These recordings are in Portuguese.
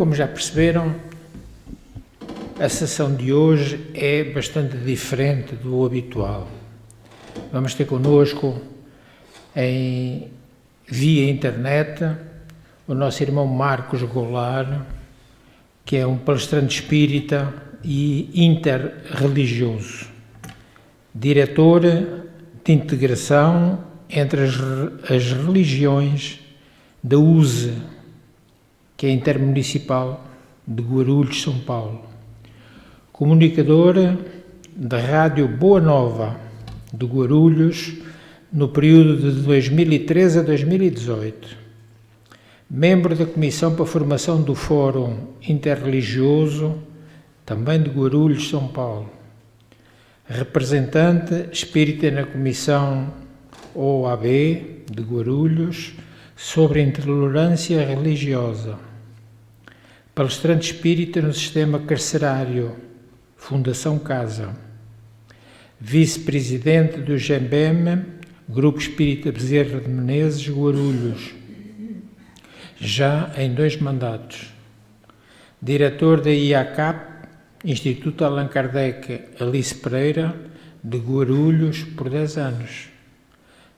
como já perceberam, a sessão de hoje é bastante diferente do habitual. Vamos ter connosco, via internet, o nosso irmão Marcos Goulart, que é um palestrante espírita e interreligioso, diretor de integração entre as religiões da USE, que é intermunicipal de Guarulhos, São Paulo, comunicador da Rádio Boa Nova de Guarulhos no período de 2013 a 2018, membro da Comissão para a Formação do Fórum Interreligioso, também de Guarulhos, São Paulo, representante espírita na Comissão OAB de Guarulhos sobre intolerância religiosa, palestrante espírita no sistema carcerário, Fundação Casa, vice-presidente do GEMBEM, Grupo Espírita Bezerra de Menezes, Guarulhos, já em 2 mandatos, diretor da IACAP, Instituto Allan Kardec Alice Pereira, de Guarulhos, por 10 anos,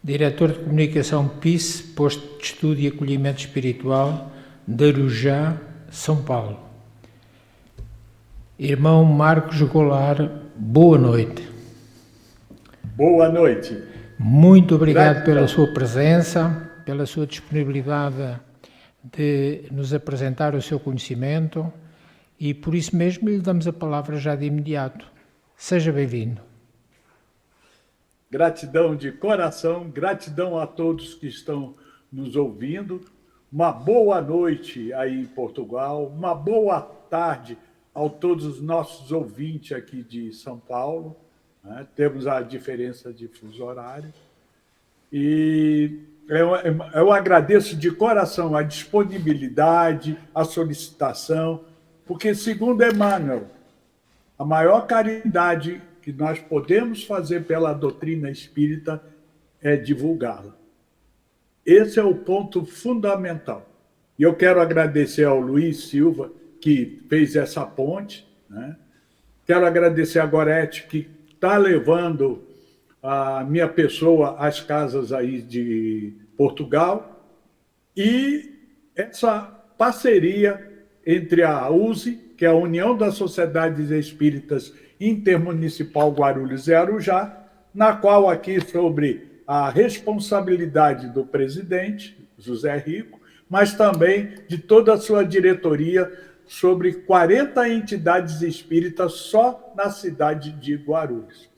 diretor de comunicação PIS, Posto de Estudo e Acolhimento Espiritual, de Arujá, São Paulo. Irmão Marcos Goulart, boa noite. Boa noite. Muito obrigado pela sua presença, pela sua disponibilidade de nos apresentar o seu conhecimento e por isso mesmo lhe damos a palavra já de imediato. Seja bem-vindo. Gratidão de coração, gratidão a todos que estão nos ouvindo. Uma boa noite aí em Portugal, uma boa tarde a todos os nossos ouvintes aqui de São Paulo, né? Temos a diferença de fuso horário. E eu agradeço de coração a disponibilidade, a solicitação, porque, segundo Emmanuel, a maior caridade que nós podemos fazer pela doutrina espírita é divulgá-la. Esse é o ponto fundamental. E eu quero agradecer ao Luiz Silva, que fez essa ponte, né? Quero agradecer a Gorete, que está levando a minha pessoa às casas aí de Portugal, e essa parceria entre a USE, que é a União das Sociedades Espíritas Intermunicipal Guarulhos e Arujá, na qual aqui sobre a responsabilidade do presidente, José Rico, mas também de toda a sua diretoria, sobre 40 entidades espíritas só na cidade de Guarulhos.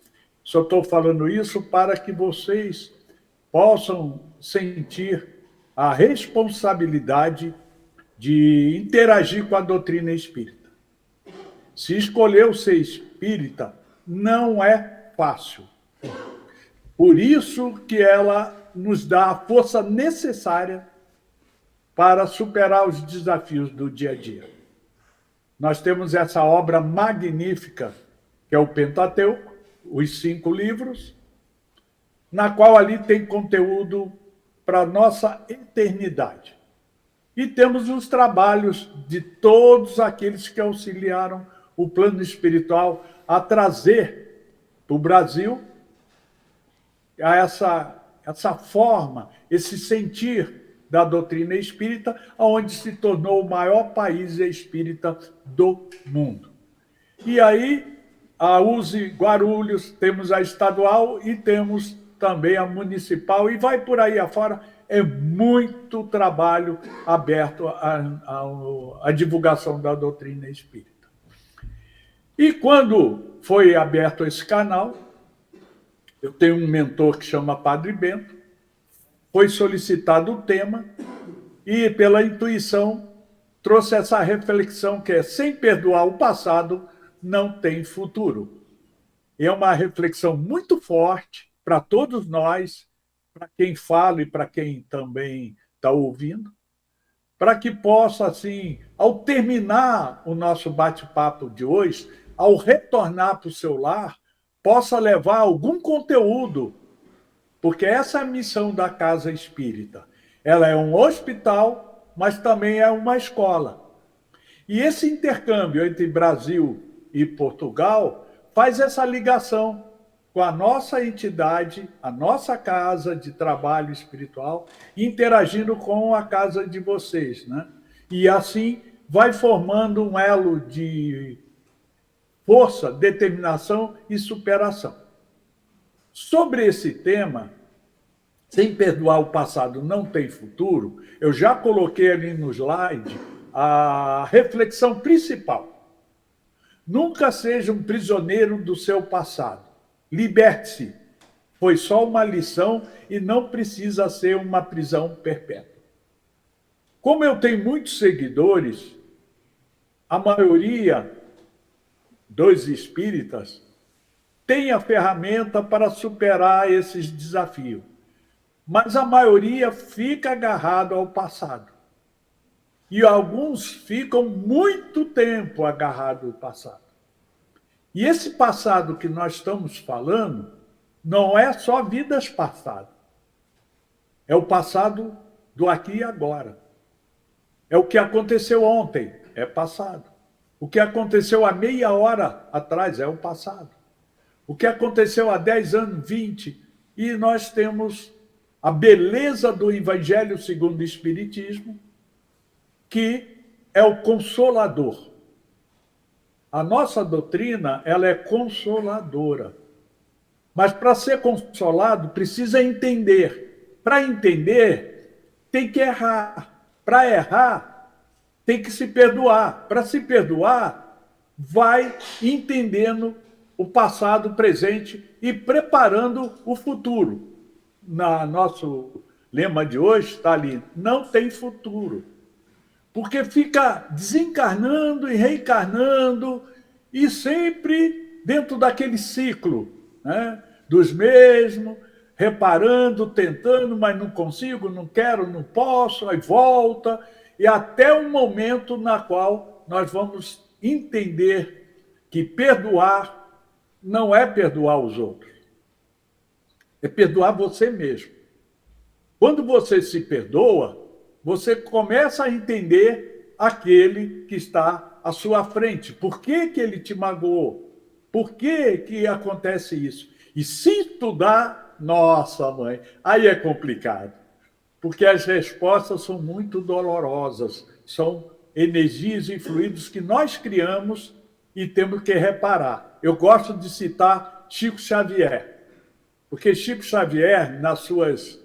Só estou falando isso para que vocês possam sentir a responsabilidade de interagir com a doutrina espírita. Se escolheu ser espírita, não é fácil. Por isso que ela nos dá a força necessária para superar os desafios do dia a dia. Nós temos essa obra magnífica, que é o Pentateuco, os 5 livros, na qual ali tem conteúdo para a nossa eternidade. E temos os trabalhos de todos aqueles que auxiliaram o plano espiritual a trazer para o Brasil essa forma, esse sentir da doutrina espírita, onde se tornou o maior país espírita do mundo. E aí, a USE Guarulhos, temos a estadual e temos também a municipal, e vai por aí afora. É muito trabalho aberto à divulgação da doutrina espírita. E quando foi aberto esse canal, eu tenho um mentor que chama Padre Bento, foi solicitado o tema e, pela intuição, trouxe essa reflexão que é: sem perdoar o passado, não tem futuro. E é uma reflexão muito forte para todos nós, para quem fala e para quem também está ouvindo, para que possa, assim, ao terminar o nosso bate-papo de hoje, ao retornar para o seu lar, possa levar algum conteúdo, porque essa é a missão da Casa Espírita. Ela é um hospital, mas também é uma escola. E esse intercâmbio entre Brasil e Portugal faz essa ligação com a nossa entidade, a nossa casa de trabalho espiritual, interagindo com a casa de vocês, né? E assim vai formando um elo de força, determinação e superação. Sobre esse tema, sem perdoar o passado não tem futuro, eu já coloquei ali no slide a reflexão principal. Nunca seja um prisioneiro do seu passado. Liberte-se. Foi só uma lição e não precisa ser uma prisão perpétua. Como eu tenho muitos seguidores, a maioria dos espíritas tem a ferramenta para superar esses desafios. Mas a maioria fica agarrado ao passado. E alguns ficam muito tempo agarrados ao passado. E esse passado que nós estamos falando não é só vidas passadas. É o passado do aqui e agora. É o que aconteceu ontem, é passado. O que aconteceu há meia hora atrás é o passado. O que aconteceu há 10 anos, 20. E nós temos a beleza do Evangelho segundo o Espiritismo, que é o consolador. A nossa doutrina, ela é consoladora. Mas para ser consolado, precisa entender. Para entender, tem que errar. Para errar, tem que se perdoar. Para se perdoar, vai entendendo o passado, o presente e preparando o futuro. Nosso lema de hoje está ali, não tem futuro. Porque fica desencarnando e reencarnando e sempre dentro daquele ciclo, né? Dos mesmos, reparando, tentando, mas não consigo, não quero, não posso, aí volta, e até um momento na qual nós vamos entender que perdoar não é perdoar os outros, é perdoar você mesmo. Quando você se perdoa, você começa a entender aquele que está à sua frente. Por que que ele te magoou? Por que que acontece isso? E se estudar, nossa mãe, aí é complicado. Porque as respostas são muito dolorosas. São energias e fluidos que nós criamos e temos que reparar. Eu gosto de citar Chico Xavier. Porque Chico Xavier, nas suas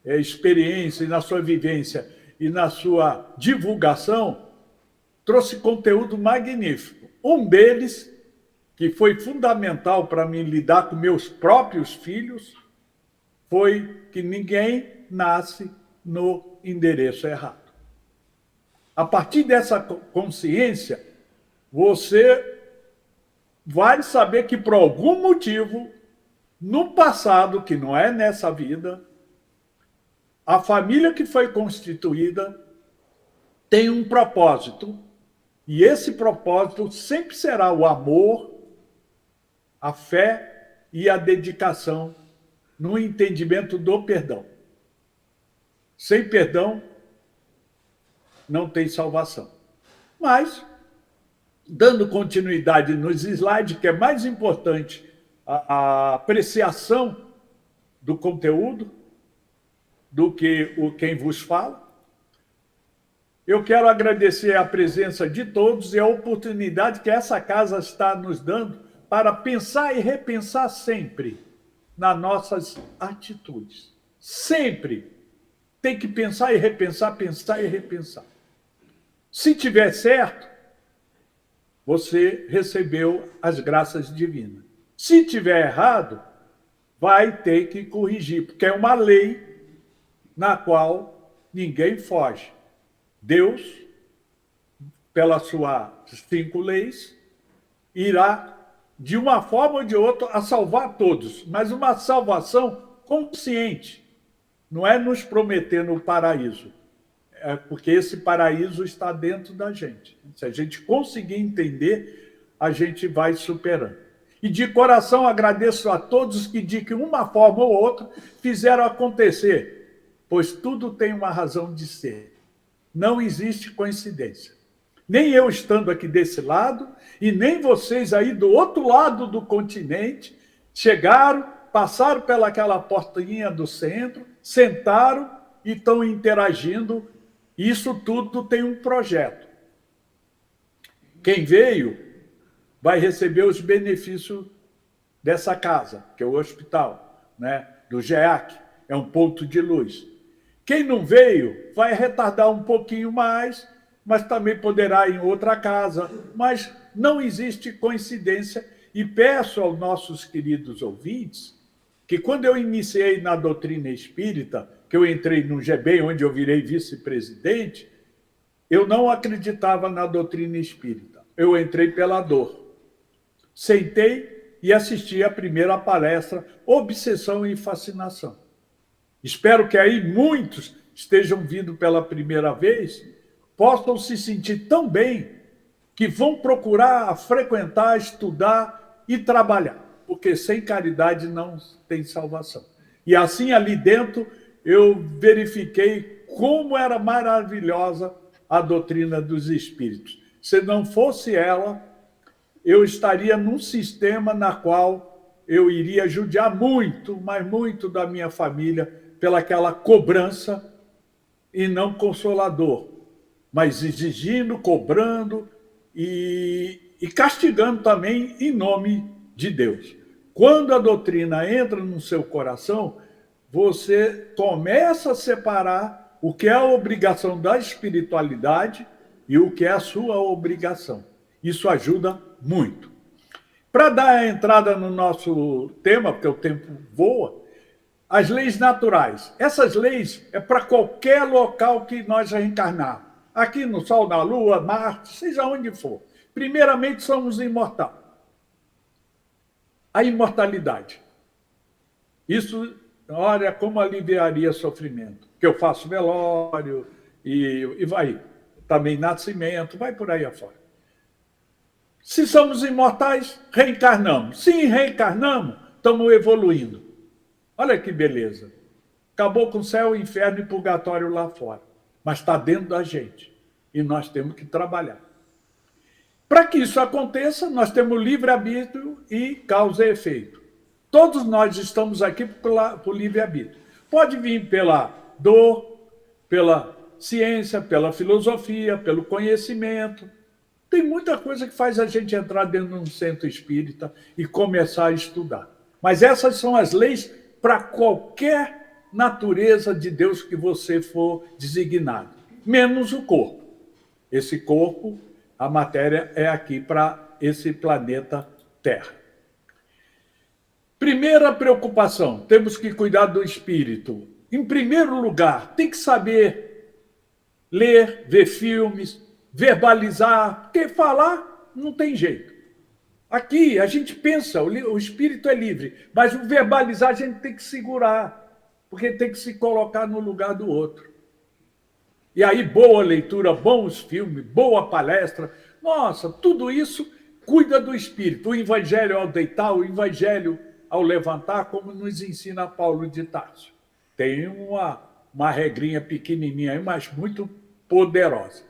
experiências, na sua vivência e na sua divulgação, trouxe conteúdo magnífico. Um deles, que foi fundamental para mim lidar com meus próprios filhos, foi que ninguém nasce no endereço errado. A partir dessa consciência, você vai saber que por algum motivo, no passado, que não é nessa vida, a família que foi constituída tem um propósito. E esse propósito sempre será o amor, a fé e a dedicação no entendimento do perdão. Sem perdão, não tem salvação. Mas, dando continuidade nos slides, que é mais importante a apreciação do conteúdo, do que quem vos fala. Eu quero agradecer a presença de todos e a oportunidade que essa casa está nos dando para pensar e repensar sempre nas nossas atitudes. Sempre tem que pensar e repensar, pensar e repensar. Se tiver certo, você recebeu as graças divinas. Se tiver errado, vai ter que corrigir, porque é uma lei na qual ninguém foge. Deus, pelas suas 5 leis, irá, de uma forma ou de outra, a salvar todos, mas uma salvação consciente. Não é nos prometendo o paraíso, é porque esse paraíso está dentro da gente. Se a gente conseguir entender, a gente vai superando. E de coração agradeço a todos que, de uma forma ou outra, fizeram acontecer, pois tudo tem uma razão de ser. Não existe coincidência. Nem eu estando aqui desse lado, e nem vocês aí do outro lado do continente, chegaram, passaram pelaquela portinha do centro, sentaram e estão interagindo. Isso tudo tem um projeto. Quem veio vai receber os benefícios dessa casa, que é o hospital, né? Do GEAC, é um ponto de luz. Quem não veio vai retardar um pouquinho mais, mas também poderá ir em outra casa. Mas não existe coincidência. E peço aos nossos queridos ouvintes que quando eu iniciei na doutrina espírita, que eu entrei no GBEM, onde eu virei vice-presidente, eu não acreditava na doutrina espírita. Eu entrei pela dor. Sentei e assisti a primeira palestra, Obsessão e Fascinação. Espero que aí muitos estejam vindo pela primeira vez, possam se sentir tão bem que vão procurar frequentar, estudar e trabalhar, porque sem caridade não tem salvação. E assim ali dentro eu verifiquei como era maravilhosa a doutrina dos espíritos. Se não fosse ela, eu estaria num sistema na qual eu iria judiar muito, mas muito da minha família pelaquela cobrança e não consolador, mas exigindo, cobrando e castigando também em nome de Deus. Quando a doutrina entra no seu coração, você começa a separar o que é a obrigação da espiritualidade e o que é a sua obrigação. Isso ajuda muito. Para dar a entrada no nosso tema, porque o tempo voa, as leis naturais. Essas leis é para qualquer local que nós reencarnarmos. Aqui no Sol, na Lua, Marte, seja onde for. Primeiramente, somos imortais. A imortalidade. Isso, olha, como aliviaria sofrimento. Que eu faço velório e vai. Também nascimento, vai por aí afora. Se somos imortais, reencarnamos. Se reencarnamos, estamos evoluindo. Olha que beleza. Acabou com o céu, inferno e purgatório lá fora. Mas está dentro da gente. E nós temos que trabalhar. Para que isso aconteça, nós temos livre-arbítrio e causa e efeito. Todos nós estamos aqui por livre-arbítrio. Pode vir pela dor, pela ciência, pela filosofia, pelo conhecimento. Tem muita coisa que faz a gente entrar dentro de um centro espírita e começar a estudar. Mas essas são as leis para qualquer natureza de Deus que você for designado, menos o corpo. Esse corpo, a matéria é aqui para esse planeta Terra. Primeira preocupação, temos que cuidar do espírito. Em primeiro lugar, tem que saber ler, ver filmes, verbalizar, porque falar não tem jeito. Aqui a gente pensa, o espírito é livre, mas o verbalizar a gente tem que segurar, porque tem que se colocar no lugar do outro. E aí, boa leitura, bons filmes, boa palestra, nossa, tudo isso cuida do espírito. O evangelho ao deitar, o evangelho ao levantar, como nos ensina Paulo de Tarso. Tem uma regrinha pequenininha aí, mas muito poderosa.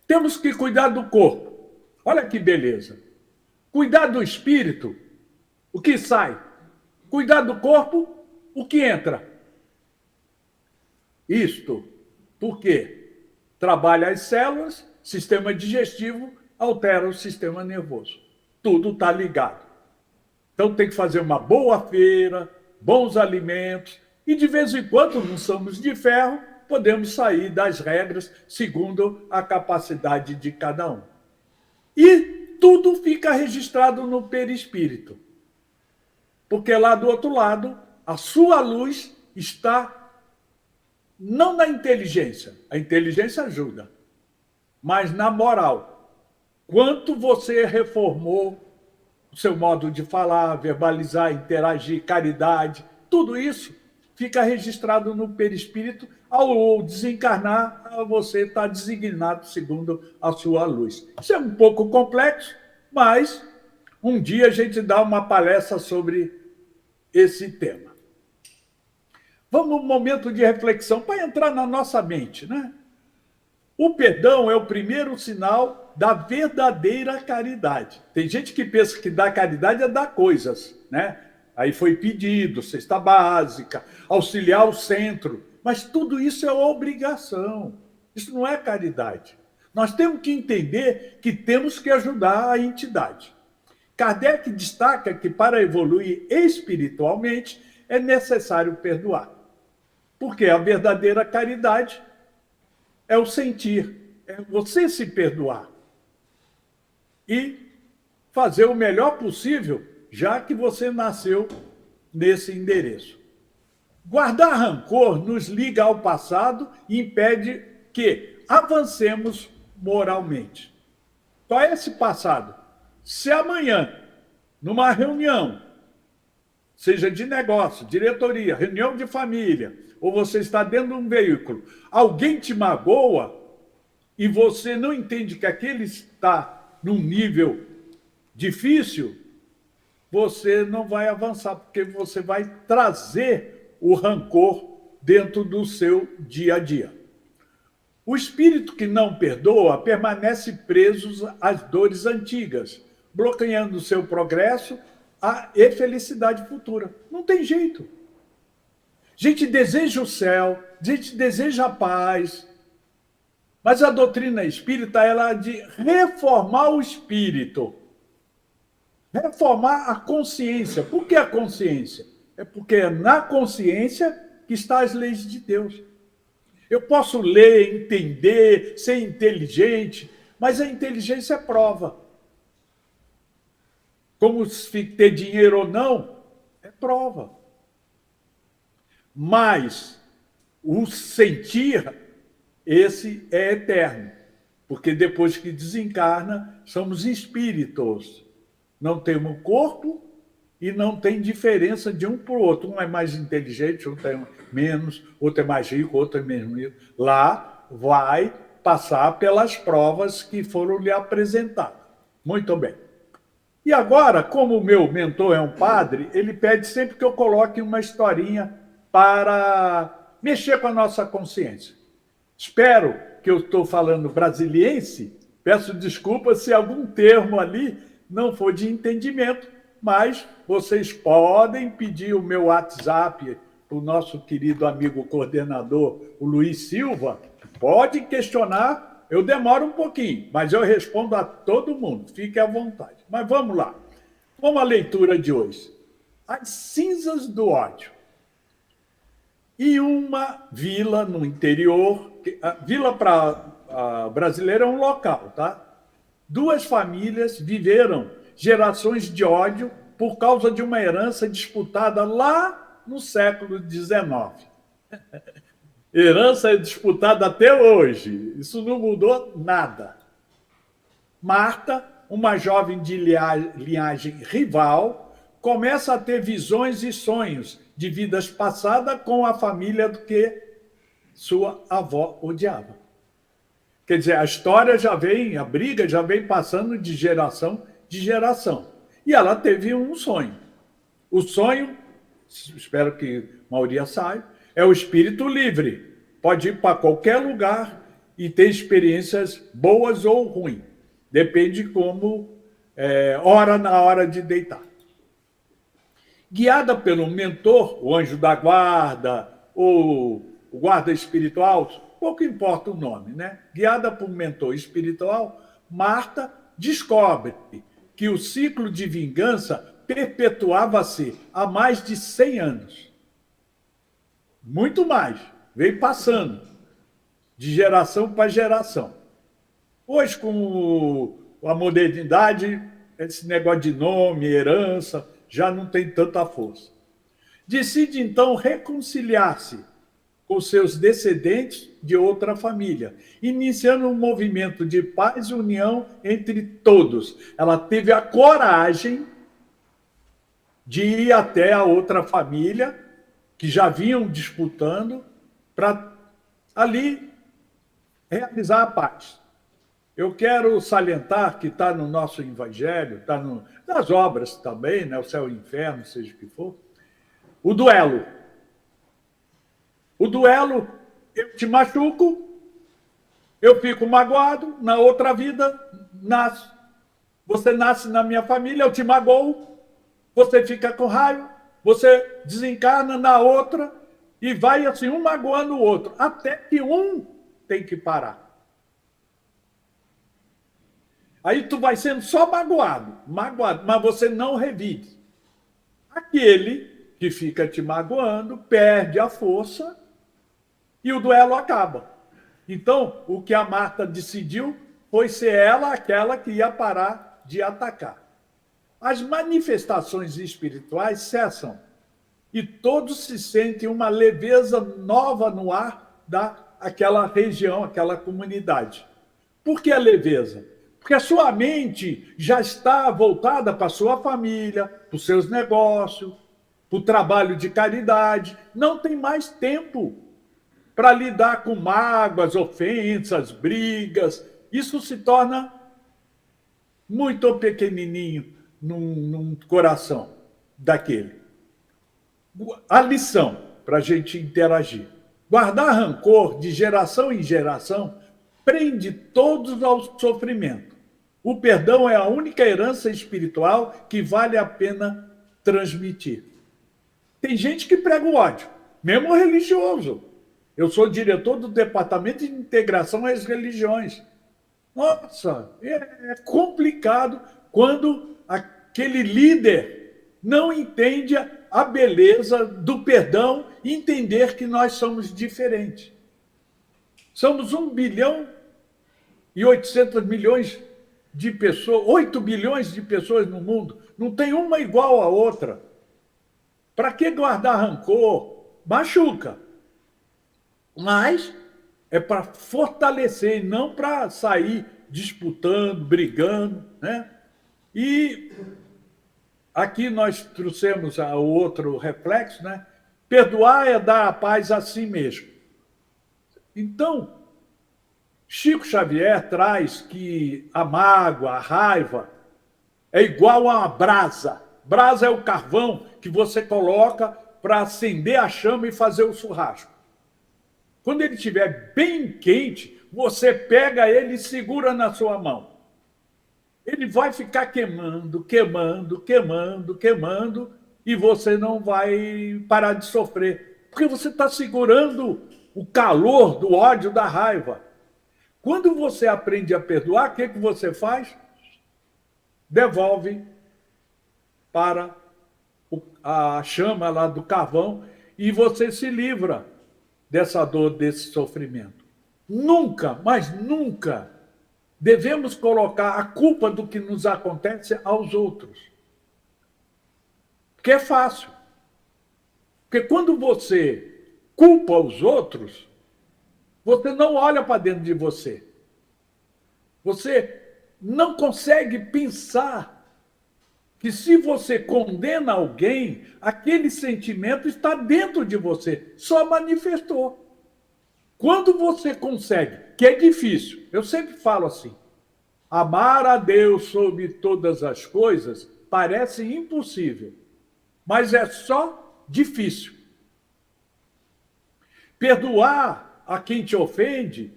Temos que cuidar do corpo. Olha que beleza. Cuidar do espírito, o que sai. Cuidar do corpo, o que entra. Isto, por quê? Trabalha as células, sistema digestivo, altera o sistema nervoso. Tudo está ligado. Então tem que fazer uma boa feira, bons alimentos, e de vez em quando, não somos de ferro, podemos sair das regras segundo a capacidade de cada um. E tudo fica registrado no perispírito. Porque lá do outro lado, a sua luz está não na inteligência. A inteligência ajuda, mas na moral. Quanto você reformou o seu modo de falar, verbalizar, interagir, caridade, tudo isso fica registrado no perispírito. Ao desencarnar, você está designado segundo a sua luz. Isso é um pouco complexo, mas um dia a gente dá uma palestra sobre esse tema. Vamos um momento de reflexão para entrar na nossa mente, né? O perdão é o primeiro sinal da verdadeira caridade. Tem gente que pensa que dar caridade é dar coisas, né? Aí foi pedido, cesta básica, auxiliar o centro. Mas tudo isso é obrigação. Isso não é caridade. Nós temos que entender que temos que ajudar a entidade. Kardec destaca que para evoluir espiritualmente é necessário perdoar. Porque a verdadeira caridade é o sentir, é você se perdoar e fazer o melhor possível, já que você nasceu nesse endereço. Guardar rancor nos liga ao passado e impede que avancemos moralmente. Qual é esse passado? Se amanhã, numa reunião, seja de negócio, diretoria, reunião de família, ou você está dentro de um veículo, alguém te magoa e você não entende que aquele está num nível difícil, você não vai avançar, porque você vai trazer o rancor dentro do seu dia a dia. O espírito que não perdoa permanece preso às dores antigas, bloqueando o seu progresso e felicidade futura. Não tem jeito. A gente deseja o céu, a gente deseja a paz, mas a doutrina espírita ela é de reformar o espírito, reformar a consciência. Por que a consciência? É porque é na consciência que estão as leis de Deus. Eu posso ler, entender, ser inteligente, mas a inteligência é prova. Como ter dinheiro ou não, é prova. Mas o sentir, esse é eterno. Porque depois que desencarna, somos espíritos. Não temos corpo e não tem diferença de um para o outro. Um é mais inteligente, outro é menos, outro é mais rico, outro é menos rico. Lá vai passar pelas provas que foram lhe apresentadas. Muito bem. E agora, como o meu mentor é um padre, ele pede sempre que eu coloque uma historinha para mexer com a nossa consciência. Espero que eu estou falando brasiliense, peço desculpas se algum termo ali não for de entendimento, mas vocês podem pedir o meu WhatsApp para o nosso querido amigo coordenador, o Luiz Silva, pode questionar, eu demoro um pouquinho, mas eu respondo a todo mundo, fique à vontade. Mas vamos lá, vamos à leitura de hoje. As cinzas do ódio. Em uma vila no interior, a vila para brasileira é um local, tá? Duas famílias viveram gerações de ódio por causa de uma herança disputada lá no século XIX. Herança é disputada até hoje, isso não mudou nada. Marta, uma jovem de linhagem rival, começa a ter visões e sonhos de vidas passadas com a família do que sua avó odiava. Quer dizer, a história já vem, a briga já vem passando de geração. E ela teve um sonho. O sonho, espero que a maioria saiba, é o espírito livre. Pode ir para qualquer lugar e ter experiências boas ou ruins. Depende como na hora de deitar. Guiada pelo mentor, o anjo da guarda, ou o guarda espiritual, pouco importa o nome, né? Guiada por um mentor espiritual, Marta descobre que o ciclo de vingança perpetuava-se há mais de 100 anos. Muito mais. Veio passando de geração para geração. Hoje, com a modernidade, esse negócio de nome, herança, já não tem tanta força. Decide, então, reconciliar-se com seus descendentes de outra família, iniciando um movimento de paz e união entre todos. Ela teve a coragem de ir até a outra família, que já vinham disputando, para ali realizar a paz. Eu quero salientar que está no nosso evangelho, está nas obras também, né, o céu e o inferno, seja o que for, o duelo. O duelo, eu te machuco, Eu fico magoado, na outra vida, nasce. Você nasce na minha família, eu te magoo, você fica com raiva, você desencarna na outra e vai assim, um magoando o outro, até que um tem que parar. Aí tu vai sendo só magoado, mas você não revive. Aquele que fica te magoando perde a força e o duelo acaba. Então, o que a Marta decidiu foi ser ela aquela que ia parar de atacar. As manifestações espirituais cessam e todos se sentem uma leveza nova no ar daquela região, aquela comunidade. Por que a leveza? Porque a sua mente já está voltada para a sua família, para os seus negócios, para o trabalho de caridade. Não tem mais tempo para lidar com mágoas, ofensas, brigas. Isso se torna muito pequenininho num coração daquele. A lição para a gente interagir. Guardar rancor de geração em geração prende todos ao sofrimento. O perdão é a única herança espiritual que vale a pena transmitir. Tem gente que prega o ódio, mesmo religioso. Eu sou diretor do Departamento de Integração às Religiões. Nossa, é complicado quando aquele líder não entende a beleza do perdão e entender que nós somos diferentes. Somos 1 bilhão e 800 milhões de pessoas, 8 bilhões de pessoas no mundo. Não tem uma igual à outra. Para que guardar rancor? Machuca. Mas é para fortalecer e não para sair disputando, brigando, né? E aqui nós trouxemos o outro reflexo, né? Perdoar é dar a paz a si mesmo. Então, Chico Xavier traz que a mágoa, a raiva, é igual a uma brasa. Brasa é o carvão que você coloca para acender a chama e fazer o churrasco. Quando ele estiver bem quente, você pega ele e segura na sua mão. Ele vai ficar queimando, queimando, queimando, queimando, e você não vai parar de sofrer. Porque você está segurando o calor do ódio, da raiva. Quando você aprende a perdoar, o que você faz? Devolve para a chama lá do carvão e você se livra dessa dor, desse sofrimento. Nunca, mas nunca, devemos colocar a culpa do que nos acontece aos outros. Porque é fácil. Porque quando você culpa os outros, você não olha para dentro de você. Você não consegue pensar que se você condena alguém, aquele sentimento está dentro de você, só manifestou. Quando você consegue, que é difícil, eu sempre falo assim, amar a Deus sobre todas as coisas parece impossível, mas é só difícil. Perdoar a quem te ofende,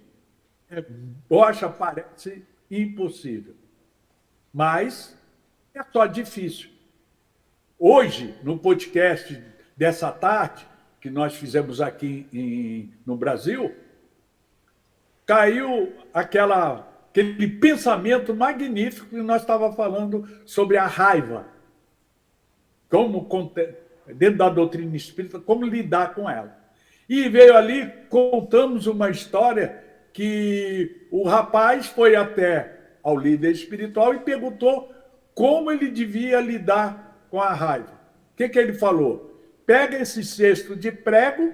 parece impossível, mas é só difícil. Hoje, no podcast dessa tarde, que nós fizemos aqui no Brasil, caiu aquele pensamento magnífico que nós estávamos falando sobre a raiva. Como, dentro da doutrina espírita, como lidar com ela. E veio ali, contamos uma história que o rapaz foi até ao líder espiritual e perguntou como ele devia lidar com a raiva. O que ele falou? Pega esse cesto de prego,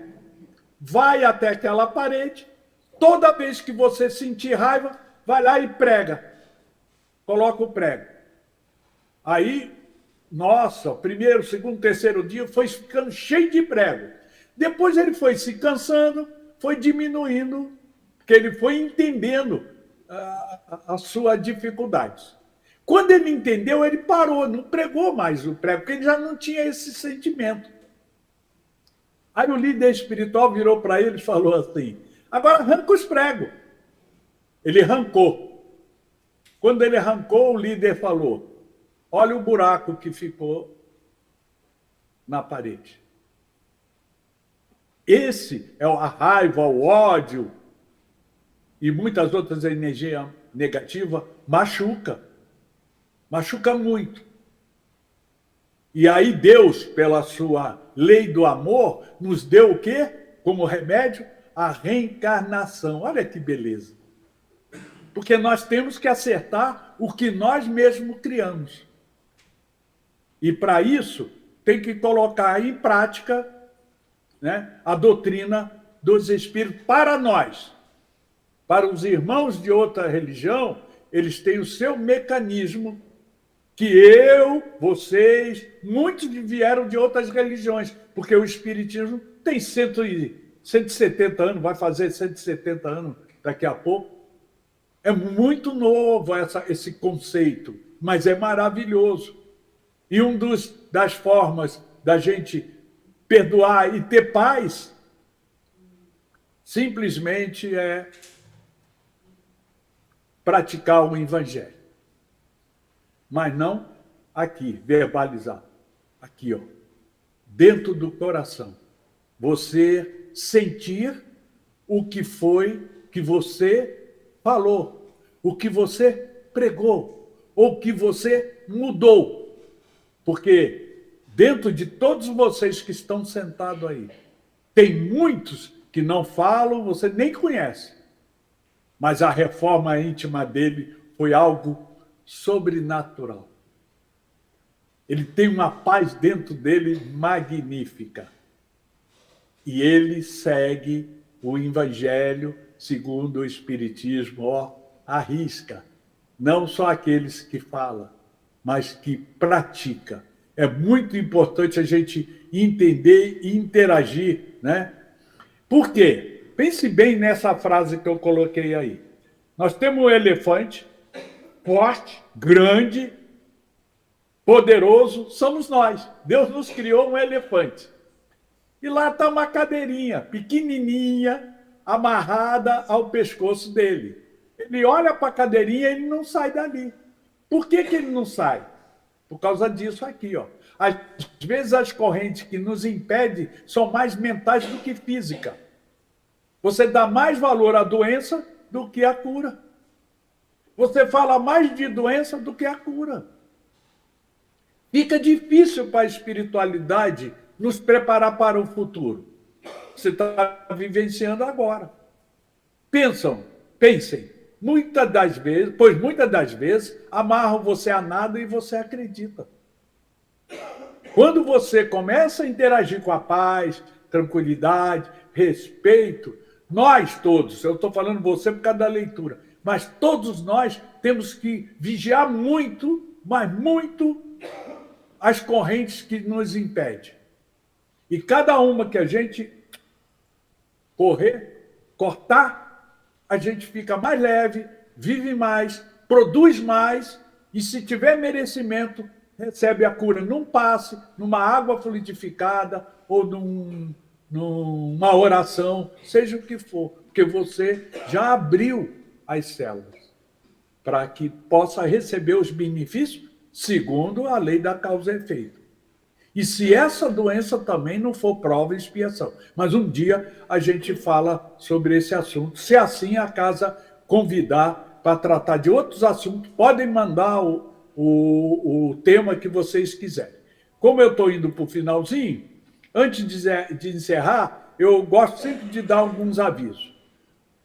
vai até aquela parede, toda vez que você sentir raiva, vai lá e prega. Coloca o prego. Aí, nossa, primeiro, segundo, terceiro dia, foi ficando cheio de prego. Depois ele foi se cansando, foi diminuindo, porque ele foi entendendo as suas dificuldades. Quando ele entendeu, ele parou, não pregou mais o prego, porque ele já não tinha esse sentimento. Aí o líder espiritual virou para ele e falou assim, agora arranca os pregos. Ele arrancou. Quando ele arrancou, o líder falou: olha o buraco que ficou na parede. Esse é a raiva, o ódio e muitas outras energias negativas, machuca. Machuca muito. E aí Deus, pela sua lei do amor, nos deu o quê? Como remédio? A reencarnação. Olha que beleza. Porque nós temos que acertar o que nós mesmos criamos. E para isso, tem que colocar em prática, né, a doutrina dos espíritos para nós. Para os irmãos de outra religião, eles têm o seu mecanismo, que eu, vocês, muitos vieram de outras religiões, porque o espiritismo tem 170 anos, vai fazer 170 anos daqui a pouco. É muito novo esse conceito, mas é maravilhoso. E das formas da gente perdoar e ter paz, simplesmente é praticar o evangelho. Mas não aqui, verbalizar. Aqui, ó, dentro do coração. Você sentir o que foi que você falou, o que você pregou, ou o que você mudou. Porque dentro de todos vocês que estão sentados aí, tem muitos que não falam, você nem conhece. Mas a reforma íntima dele foi algo sobrenatural. Ele tem uma paz dentro dele magnífica. E ele segue o Evangelho segundo o Espiritismo, ó, à risca. Não só aqueles que falam, mas que praticam. É muito importante a gente entender e interagir, né? Por quê? Pense bem nessa frase que eu coloquei aí. Nós temos um elefante forte, grande, poderoso, somos nós. Deus nos criou um elefante. E lá está uma cadeirinha, pequenininha, amarrada ao pescoço dele. Ele olha para a cadeirinha e ele não sai dali. Por que ele não sai? Por causa disso aqui, ó. Às vezes as correntes que nos impedem são mais mentais do que físicas. Você dá mais valor à doença do que à cura. Você fala mais de doença do que a cura. Fica difícil para a espiritualidade nos preparar para o futuro. Você está vivenciando agora. Pensem. Muitas das vezes amarram você a nada e você acredita. Quando você começa a interagir com a paz, tranquilidade, respeito, nós todos, eu estou falando você por causa da leitura, mas todos nós temos que vigiar muito, mas muito, as correntes que nos impedem. E cada uma que a gente cortar, a gente fica mais leve, vive mais, produz mais, e se tiver merecimento, recebe a cura num passe, numa água fluidificada ou numa oração, seja o que for, porque você já abriu as células para que possa receber os benefícios segundo a lei da causa e efeito. E se essa doença também não for prova e expiação. Mas um dia a gente fala sobre esse assunto. Se assim a casa convidar para tratar de outros assuntos, podem mandar o tema que vocês quiserem. Como eu estou indo para o finalzinho, antes de encerrar, eu gosto sempre de dar alguns avisos.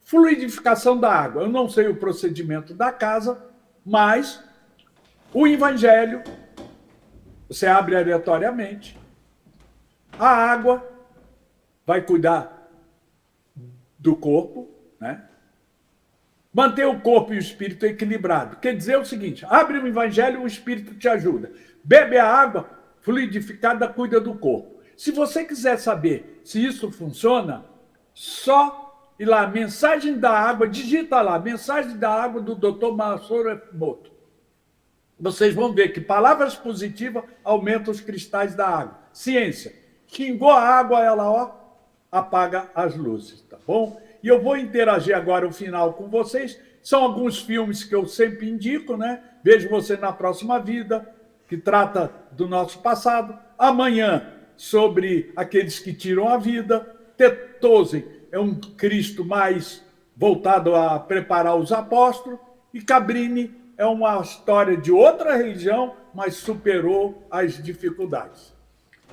Fluidificação da água. Eu não sei o procedimento da casa, mas o Evangelho, você abre aleatoriamente, a água vai cuidar do corpo, né? Manter o corpo e o espírito equilibrado. Quer dizer o seguinte, abre o Evangelho, o espírito te ajuda. Bebe a água, fluidificada, cuida do corpo. Se você quiser saber se isso funciona, só ir lá, mensagem da água, digita lá, mensagem da água do Dr. Masaru Emoto. Vocês vão ver que palavras positivas aumentam os cristais da água. Ciência. Xingou a água, ela, ó, apaga as luzes, tá bom? E eu vou interagir agora o final com vocês São alguns filmes que eu sempre indico, né? Vejo Você na Próxima Vida, que trata do nosso passado. Amanhã, sobre aqueles que tiram a vida. Tetosen é um Cristo mais voltado a preparar os apóstolos. E Cabrini é uma história de outra religião, mas superou as dificuldades.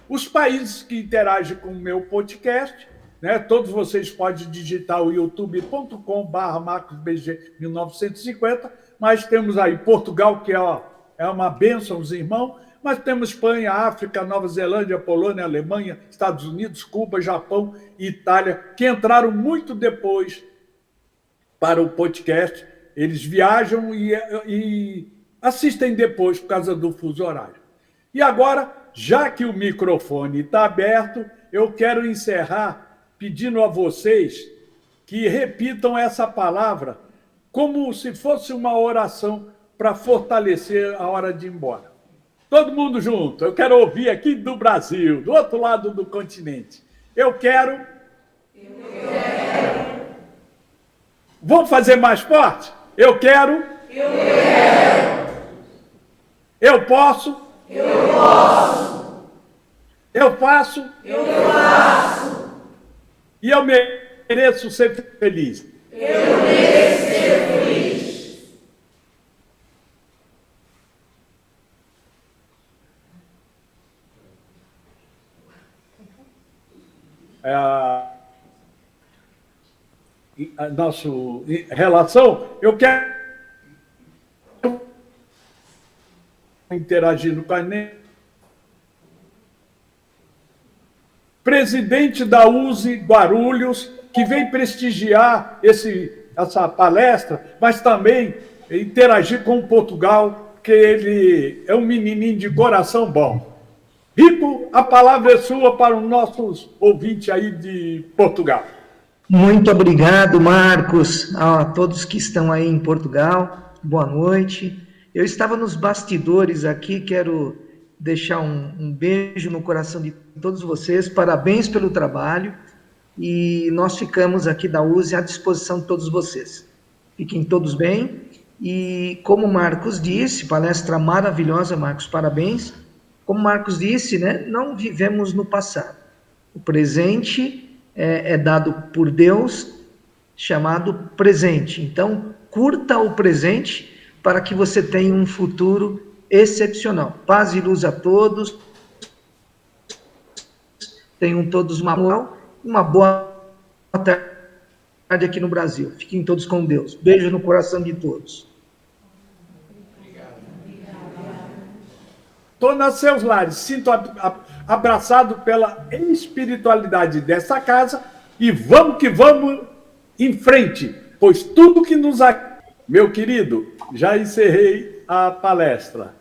Os países que interagem com o meu podcast, né, todos vocês podem digitar o youtube.com/marcosbg1950, mas temos aí Portugal, que é uma bênção, os irmãos, mas temos Espanha, África, Nova Zelândia, Polônia, Alemanha, Estados Unidos, Cuba, Japão e Itália, que entraram muito depois para o podcast. Eles viajam e assistem depois por causa do fuso horário. E agora, já que o microfone está aberto, eu quero encerrar pedindo a vocês que repitam essa palavra como se fosse uma oração para fortalecer a hora de ir embora. Todo mundo junto. Eu quero ouvir aqui do Brasil, do outro lado do continente. Eu quero. Vamos fazer mais forte? Eu quero. Eu posso. Eu faço. E eu mereço ser feliz. A nossa relação, eu quero interagindo com a presidente da USE Guarulhos, que vem prestigiar essa palestra, mas também interagir com Portugal, que ele é um menininho de coração bom. Rico, a palavra é sua para os nossos ouvintes aí de Portugal. Muito obrigado, Marcos, a todos que estão aí em Portugal. Boa noite. Eu estava nos bastidores aqui, quero deixar um beijo no coração de todos vocês, parabéns pelo trabalho, e nós ficamos aqui da USE à disposição de todos vocês. Fiquem todos bem, e como o Marcos disse, palestra maravilhosa, Marcos, parabéns. Como o Marcos disse, né, não vivemos no passado. O presente é dado por Deus, chamado presente. Então, curta o presente para que você tenha um futuro excepcional. Paz e luz a todos. Tenham todos uma boa tarde aqui no Brasil. Fiquem todos com Deus. Beijo no coração de todos. Estou nos seus lares, sinto abraçado pela espiritualidade dessa casa e vamos que vamos em frente, pois tudo que nos... Meu querido, já encerrei a palestra.